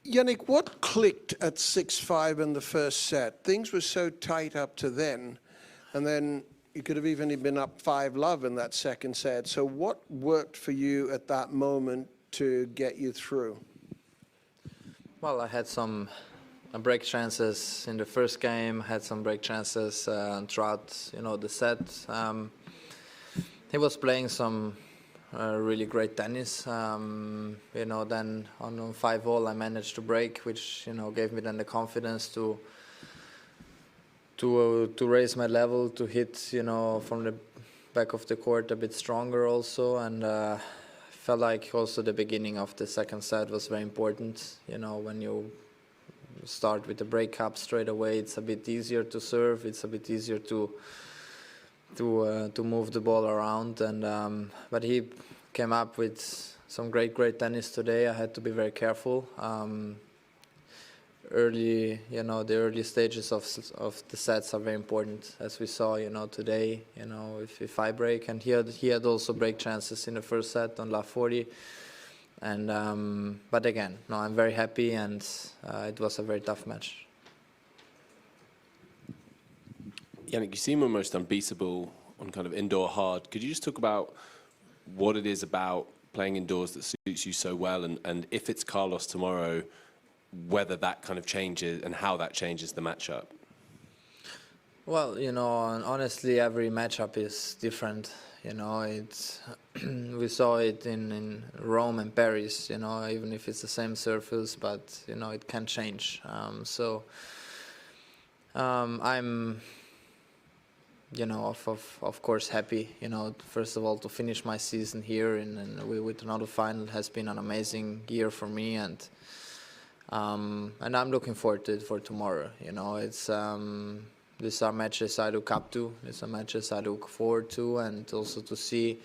Jannik, what clicked at 6-5 in the first set? Things were so tight up to then, and then you could have even been up 5-love in that second set. So what worked for you at that moment to get you through? Well, I had some break chances in the first game, had some break chances throughout, the set. He was playing some really great tennis. Then on 5-all I managed to break, which gave me then the confidence to raise my level, to hit from the back of the court a bit stronger also, and felt like also the beginning of the second set was very important. When you start with the break up straight away, it's a bit easier to serve, it's a bit easier to move the ball around, and but he came up with some great tennis today. I had to be very careful. The early stages of the sets are very important, as we saw, today. If I break, and he had also break chances in the first set on love 40, and but again, no, I'm very happy, and it was a very tough match. Jannik, you seem almost unbeatable on kind of indoor hard. Could you just talk about what it is about playing indoors that suits you so well, and if it's Carlos tomorrow, whether that kind of changes and how that changes the matchup? Well, honestly, every matchup is different. It's we saw it in Rome and Paris. Even if it's the same surface, but it can change. I'm of course happy. First of all, to finish my season here and with another final has been an amazing year for me, and I'm looking forward to it for tomorrow. It's these are matches I look up to. These are matches I look forward to, and also to see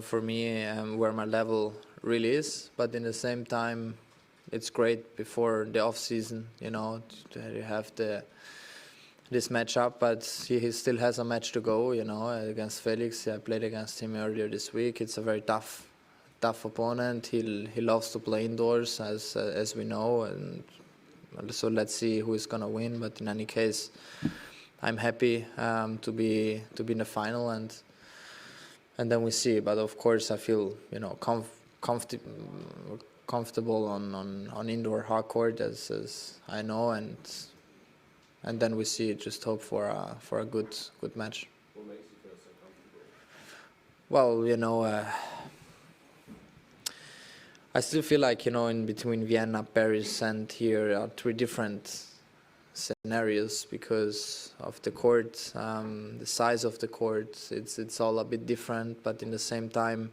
for me where my level really is. But in the same time, it's great before the off season. You have this matchup, but he still has a match to go. Against Felix. I played against him earlier this week. It's a very tough opponent. He loves to play indoors, as we know, and so let's see who is gonna win. But in any case, I'm happy to be in the final, and then we see. But of course, I feel comfortable on indoor hard court, as I know, and then we see. Just hope for a good match. What makes you feel so comfortable? Well, I still feel like, in between Vienna, Paris, and here are three different scenarios because of the court, the size of the court. It's all a bit different, but in the same time,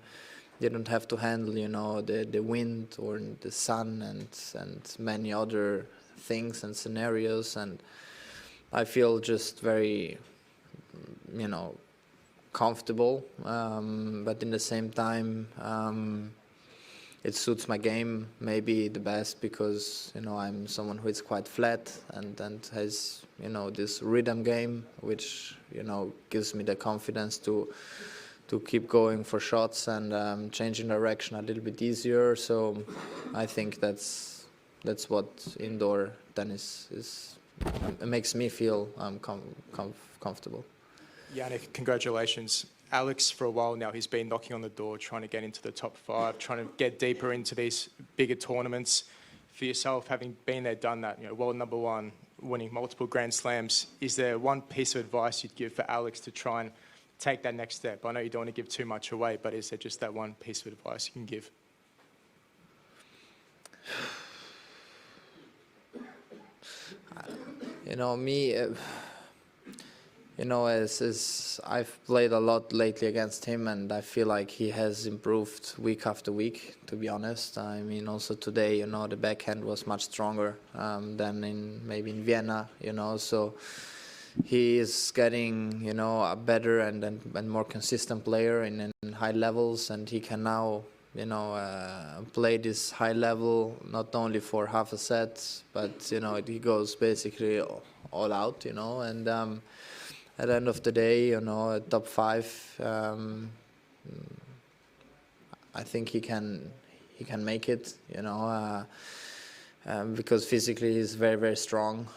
you don't have to handle, the wind or the sun and many other things and scenarios. And I feel just very, comfortable, but in the same time, it suits my game maybe the best because I'm someone who is quite flat and has this rhythm game, which gives me the confidence to keep going for shots and changing direction a little bit easier. So I think that's what indoor tennis is. It makes me feel comfortable. Jannik, congratulations. Alex, for a while now, he's been knocking on the door, trying to get into the top 5, trying to get deeper into these bigger tournaments. For yourself, having been there, done that, world number 1, winning multiple Grand Slams, is there one piece of advice you'd give for Alex to try and take that next step? I know you don't want to give too much away, but is there just that one piece of advice you can give? As I've played a lot lately against him, and I feel like he has improved week after week, to be honest. I mean, also today, the backhand was much stronger than maybe in Vienna, so he is getting, a better and more consistent player in high levels, and he can now, play this high level not only for half a set, but, he goes basically all out, and at the end of the day, top 5, I think he can make it, because physically he's very, very strong.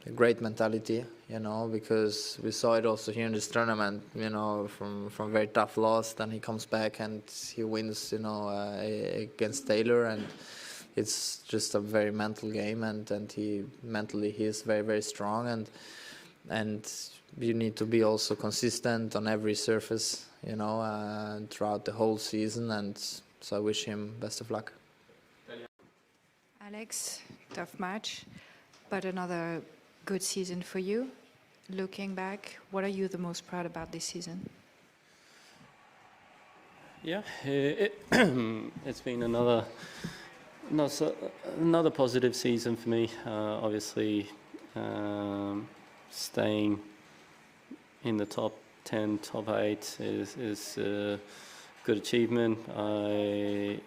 A great mentality, you know, because we saw it also here in this tournament, you know, from very tough loss, then he comes back and he wins, you know, against Taylor, and it's just a very mental game, and he is very, very strong, and you need to be also consistent on every surface, you know, throughout the whole season, and so I wish him best of luck. Alex, tough match, but another good season for you. Looking back, what are you the most proud about this season? Yeah, it's been another positive season for me. Obviously, staying in the top 10, top 8 is a good achievement. I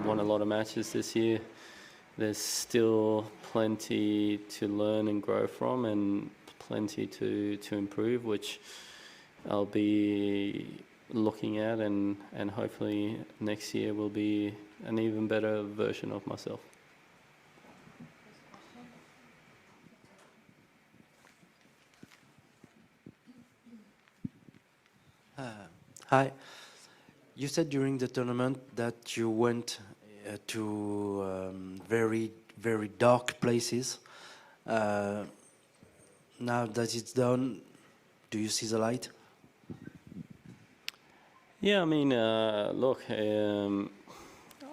won a lot of matches this year. There's still plenty to learn and grow from, and plenty to improve, which I'll be looking at, and hopefully next year will be an even better version of myself. Hi. You said during the tournament that you went to very, very dark places. Now that it's done, do you see the light? Yeah, I mean, look,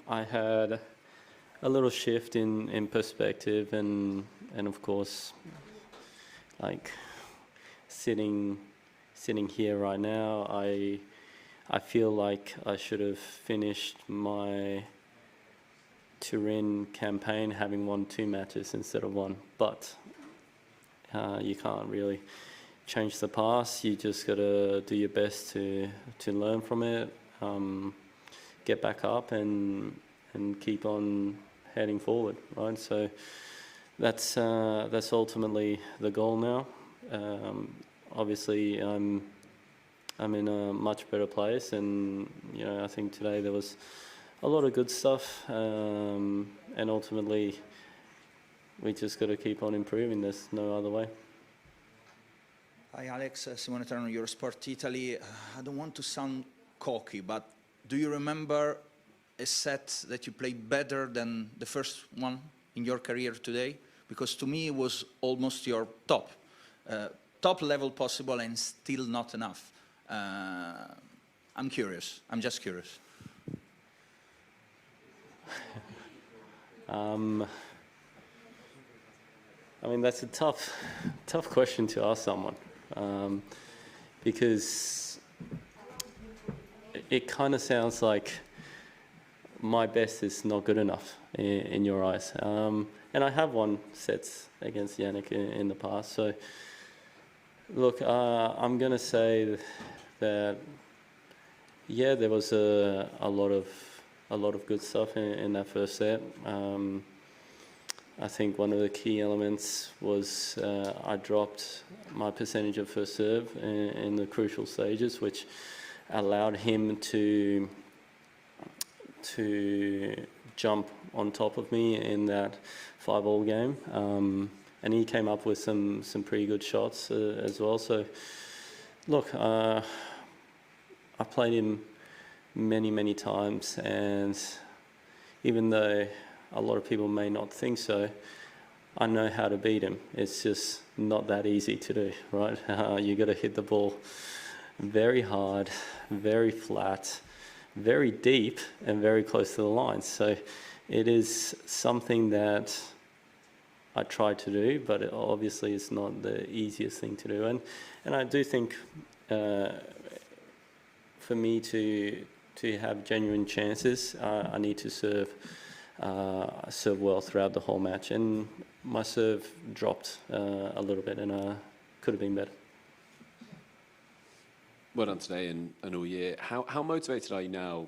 I had a little shift in perspective, and of course, like sitting here right now, I feel like I should have finished my Turin campaign having won 2 matches instead of 1, but you can't really change the past. You just got to do your best to learn from it, get back up, and keep on heading forward, right? So that's ultimately the goal now. Obviously, I'm in a much better place, and you know, I think today there was a lot of good stuff, and ultimately we just got to keep on improving. There's no other way. Hi Alex, Simone Terno, Eurosport Italy. I don't want to sound cocky, but do you remember a set that you played better than the first one in your career today? Because to me it was almost your top level possible, and still not enough. I'm curious. I'm just curious. I mean, that's a tough question to ask someone, because it kind of sounds like my best is not good enough in your eyes. And I have won sets against Jannik in the past. So, look, I'm going to say that, yeah, there was a lot of good stuff in that first set. I think one of the key elements was I dropped my percentage of first serve in the crucial stages, which allowed him to jump on top of me in that 5-all game. And he came up with some pretty good shots as well. So, look, I played him many times, and even though a lot of people may not think so, I know how to beat him. It's just not that easy to do, right? You got to hit the ball very hard, very flat, very deep, and very close to the line. So it is something that I try to do, but it obviously it's not the easiest thing to do. And I do think for me to have genuine chances, I need to serve well throughout the whole match, and my serve dropped a little bit, and could have been better. Well done today and all year. How motivated are you now?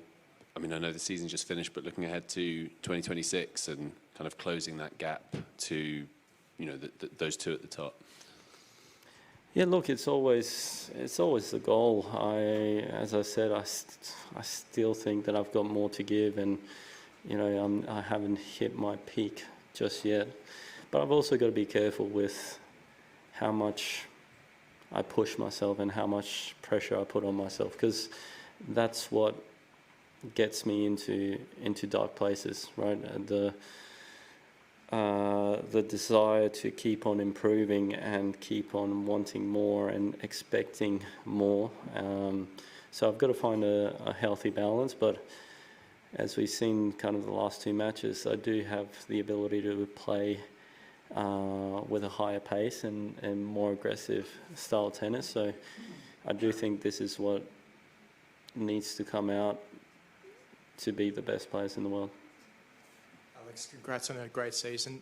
I mean, I know the season just finished, but looking ahead to 2026 and kind of closing that gap to, you know, those two at the top. Yeah, look, it's always the goal. As I said, I still think that I've got more to give, and you know, I haven't hit my peak just yet. But I've also got to be careful with how much I push myself and how much pressure I put on myself, because that's what gets me into dark places, right? The desire to keep on improving and keep on wanting more and expecting more. So I've got to find a healthy balance, but as we've seen kind of the last two matches, I do have the ability to play with a higher pace and more aggressive style tennis. So I do think this is what needs to come out to be the best players in the world. Alex, congrats on a great season.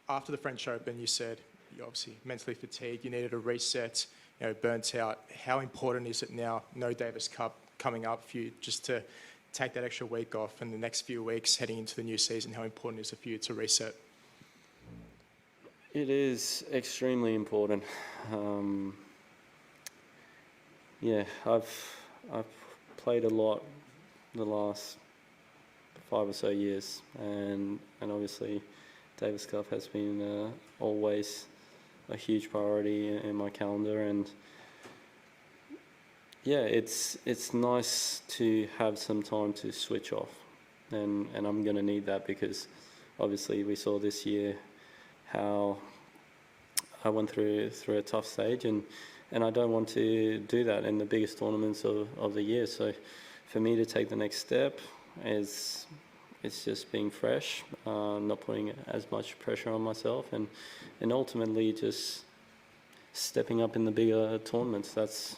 After the French Open, you said you're obviously mentally fatigued, you needed a reset, you know, burnt out. How important is it now, no Davis Cup coming up for you, just to take that extra week off and the next few weeks heading into the new season? How important is it for you to reset? It is extremely important. Yeah, I've played a lot the last 5 or so years, and obviously Davis Cup has been always a huge priority in my calendar, and yeah, it's nice to have some time to switch off, and I'm going to need that, because obviously we saw this year how I went through a tough stage, and I don't want to do that in the biggest tournaments of the year. So for me to take the next step it's just being fresh, not putting as much pressure on myself, and ultimately just stepping up in the bigger tournaments. That's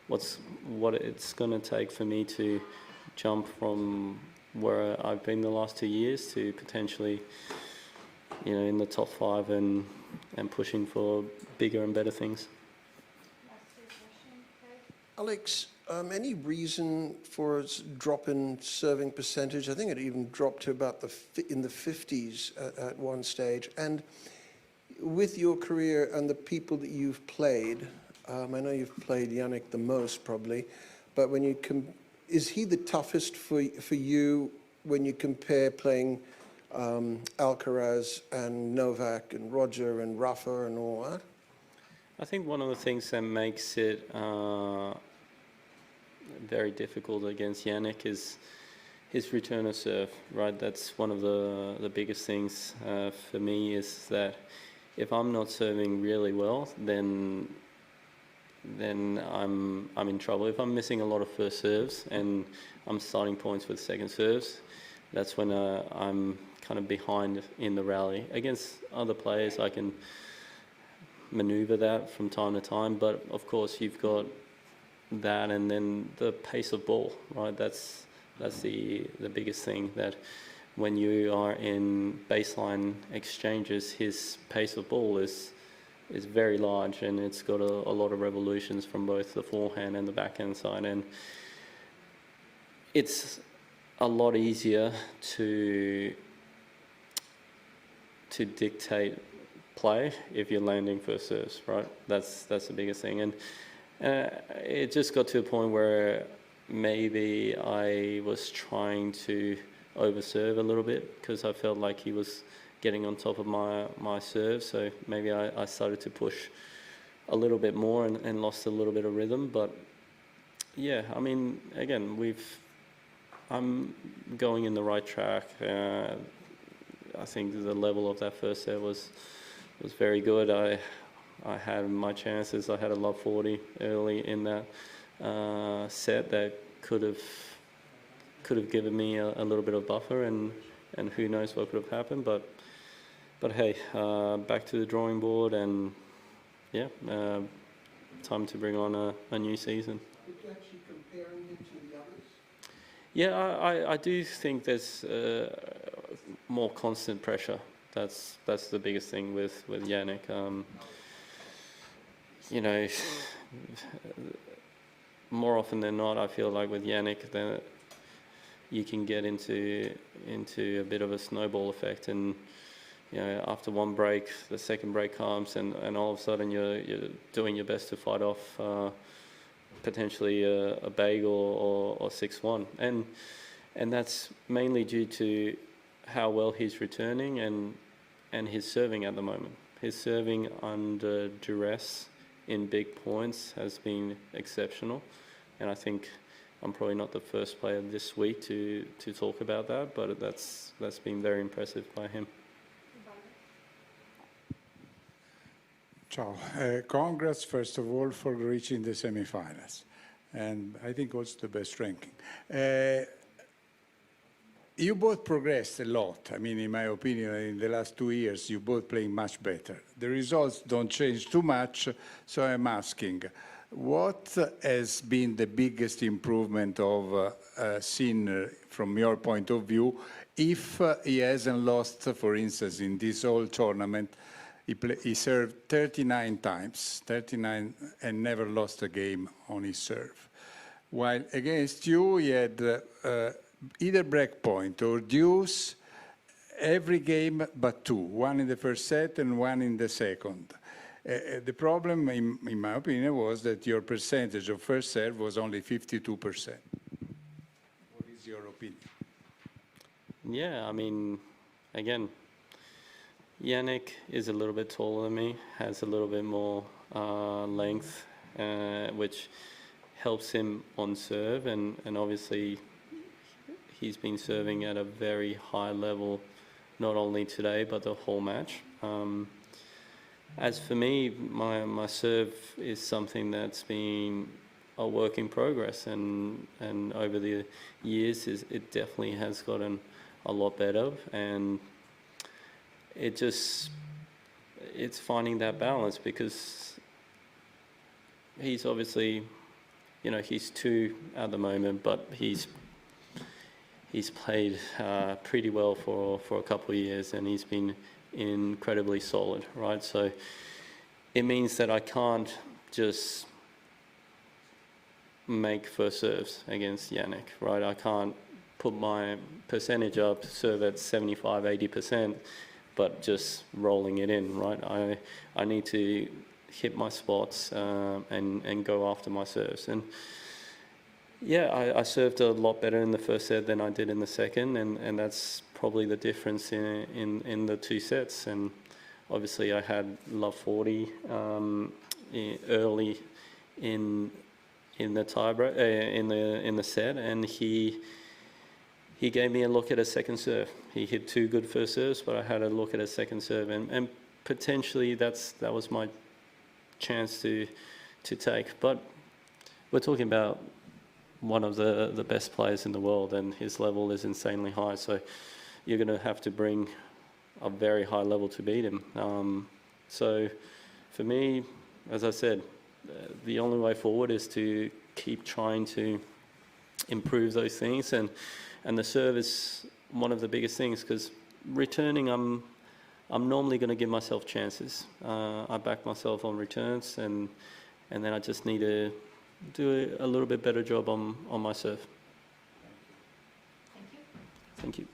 what it's going to take for me to jump from where I've been the last 2 years to potentially, you know, in the top 5 and pushing for bigger and better things. Alex, any reason for its drop in serving percentage? I think it even dropped to about in the 50s at one stage. And with your career and the people that you've played, I know you've played Jannik the most probably, but when you is he the toughest for you when you compare playing Alcaraz and Novak and Roger and Rafa and all that? I think one of the things that makes it very difficult against Jannik is his return of serve, right? That's one of the biggest things for me, is that if I'm not serving really well, then I'm in trouble. If I'm missing a lot of first serves and I'm starting points with second serves, that's when I'm kind of behind in the rally. Against other players, I can maneuver that from time to time, but of course you've got that, and then the pace of ball, right? That's the biggest thing, that when you are in baseline exchanges, his pace of ball is very large, and it's got a lot of revolutions from both the forehand and the backhand side, and it's a lot easier to dictate play if you're landing first serves, right? That's the biggest thing, and it just got to a point where maybe I was trying to overserve a little bit, because I felt like he was getting on top of my serve, so maybe I started to push a little bit more and lost a little bit of rhythm. But yeah, I mean, again, I'm going in the right track. I think the level of that first set was very good. I had my chances. I had a love 40 early in that set that could have given me a little bit of buffer, and who knows what could have happened. But hey, back to the drawing board, and yeah, time to bring on a new season. Would you actually comparing him to the others? Yeah, I do think there's more constant pressure. That's the biggest thing with Jannik. You know, more often than not, I feel like with Jannik that you can get into a bit of a snowball effect, and you know, after one break, the second break comes, and all of a sudden you're doing your best to fight off potentially a bagel or 6-1, and and that's mainly due to how well he's returning and his serving at the moment. His serving under duress in big points has been exceptional, and I think I'm probably not the first player this week to talk about that, but that's been very impressive by him. Ciao. Congrats, first of all, for reaching the semifinals, and I think also the best ranking. You both progressed a lot. I mean, in my opinion, in the last 2 years, you both playing much better. The results don't change too much, so I'm asking, what has been the biggest improvement of Sinner from your point of view, if he hasn't lost, for instance, in this whole tournament, he served 39 times, 39, and never lost a game on his serve. While against you, he had either break point or deuce every game but 2, one in the first set and one in the second. The problem, in my opinion, was that your percentage of first serve was only 52%. What is your opinion? Yeah, I mean, again, Jannik is a little bit taller than me, has a little bit more length, which helps him on serve, and obviously he's been serving at a very high level, not only today, but the whole match. As for me, my serve is something that's been a work in progress, and over the years, it definitely has gotten a lot better, and it's finding that balance, because he's obviously, you know, he's 2 at the moment, but he's played pretty well for a couple of years, and he's been incredibly solid, right? So it means that I can't just make first serves against Jannik, right? I can't put my percentage up, serve at 75, 80%, but just rolling it in, right? I need to hit my spots and go after my serves. And yeah, I served a lot better in the first set than I did in the second, and that's probably the difference in the 2 sets. And obviously I had love 40 early in the tiebreak, in the set, and he gave me a look at a second serve. He hit 2 good first serves, but I had a look at a second serve, and potentially that was my chance to take. But we're talking about one of the best players in the world, and his level is insanely high, so you're going to have to bring a very high level to beat him. So for me, as I said, the only way forward is to keep trying to improve those things, and the serve is one of the biggest things, because returning, I'm normally going to give myself chances. I back myself on returns, and then I just need to do a little bit better job on my serve. Thank you. Thank you.